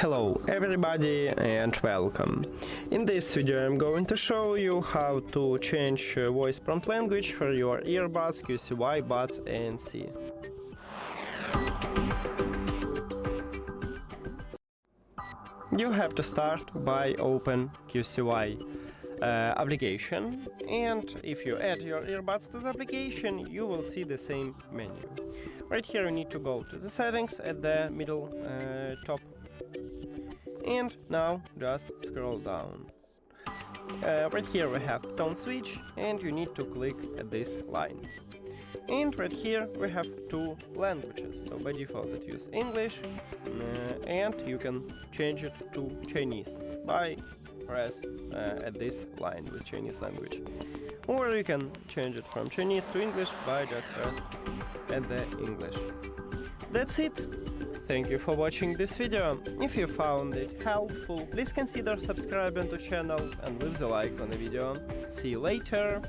Hello everybody and welcome. In this video I'm going to show you how to change voice prompt language for your earbuds QCY Buds ANC. You have to start by open QCY application, and if you add your earbuds to the application you will see the same menu. Right here you need to go to the settings at the middle top. And now just scroll down. Right here we have tone switch and you need to click at this line. And right here we have two languages. So by default it uses English and you can change it to Chinese by press at this line with Chinese language. Or you can change it from Chinese to English by just press at the English. That's it. Thank you for watching this video. If you found it helpful, please consider subscribing to the channel and leave the like on the video. See you later!